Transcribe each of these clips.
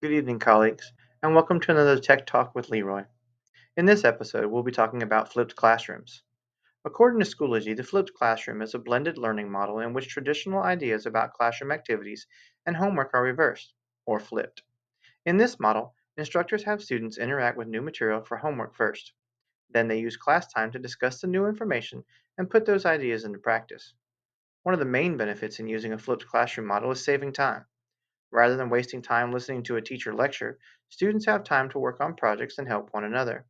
Good evening, colleagues, and welcome to another Tech Talk with Leroy. In this episode, we'll be talking about flipped classrooms. According to Schoology, the flipped classroom is a blended learning model in which traditional ideas about classroom activities and homework are reversed, or flipped. In this model, instructors have students interact with new material for homework first. Then they use class time to discuss the new information and put those ideas into practice. One of the main benefits in using a flipped classroom model is saving time. Rather than wasting time listening to a teacher lecture, students have time to work on projects and help one another.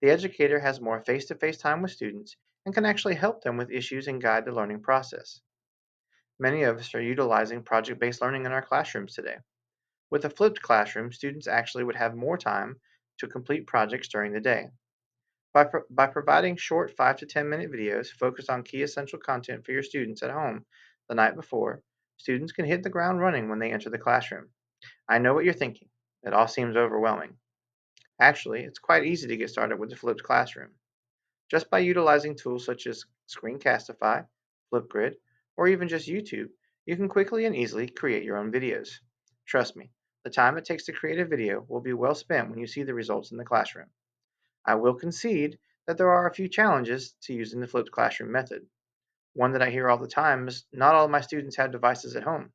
The educator has more face to face time with students and can actually help them with issues and guide the learning process. Many of us are utilizing project based learning in our classrooms today. With a flipped classroom, students actually would have more time to complete projects during the day. By providing short 5 to 10-minute videos focused on key essential content for your students at home the night before, students can hit the ground running when they enter the classroom. I know what you're thinking. It all seems overwhelming. Actually, it's quite easy to get started with the flipped classroom. Just by utilizing tools such as Screencastify, Flipgrid, or even just YouTube, you can quickly and easily create your own videos. Trust me, the time it takes to create a video will be well spent when you see the results in the classroom. I will concede that there are a few challenges to using the flipped classroom method. One that I hear all the time is not all of my students have devices at home.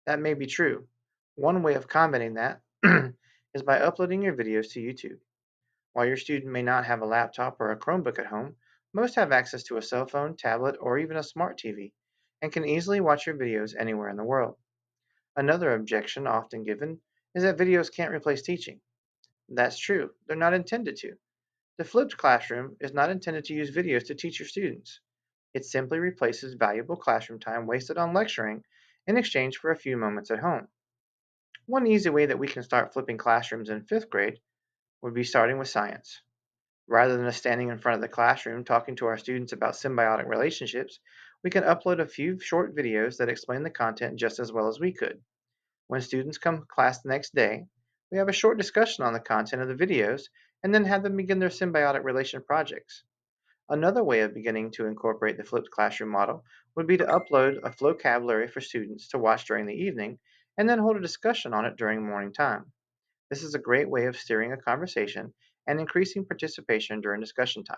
That may be true. One way of combating that is by uploading your videos to YouTube. While your student may not have a laptop or a Chromebook at home, most have access to a cell phone, tablet, or even a smart TV, and can easily watch your videos anywhere in the world. Another objection often given is that videos can't replace teaching. That's true, they're not intended to. The flipped classroom is not intended to use videos to teach your students. It simply replaces valuable classroom time wasted on lecturing in exchange for a few moments at home. One easy way that we can start flipping classrooms in fifth grade would be starting with science. Rather than us standing in front of the classroom talking to our students about symbiotic relationships, we can upload a few short videos that explain the content just as well as we could. When students come to class the next day, we have a short discussion on the content of the videos and then have them begin their symbiotic relation projects. Another way of beginning to incorporate the flipped classroom model would be to upload a vocabulary for students to watch during the evening and then hold a discussion on it during morning time. This is a great way of steering a conversation and increasing participation during discussion time.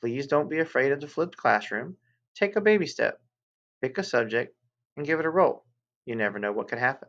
Please don't be afraid of the flipped classroom. Take a baby step, pick a subject, and give it a roll. You never know what could happen.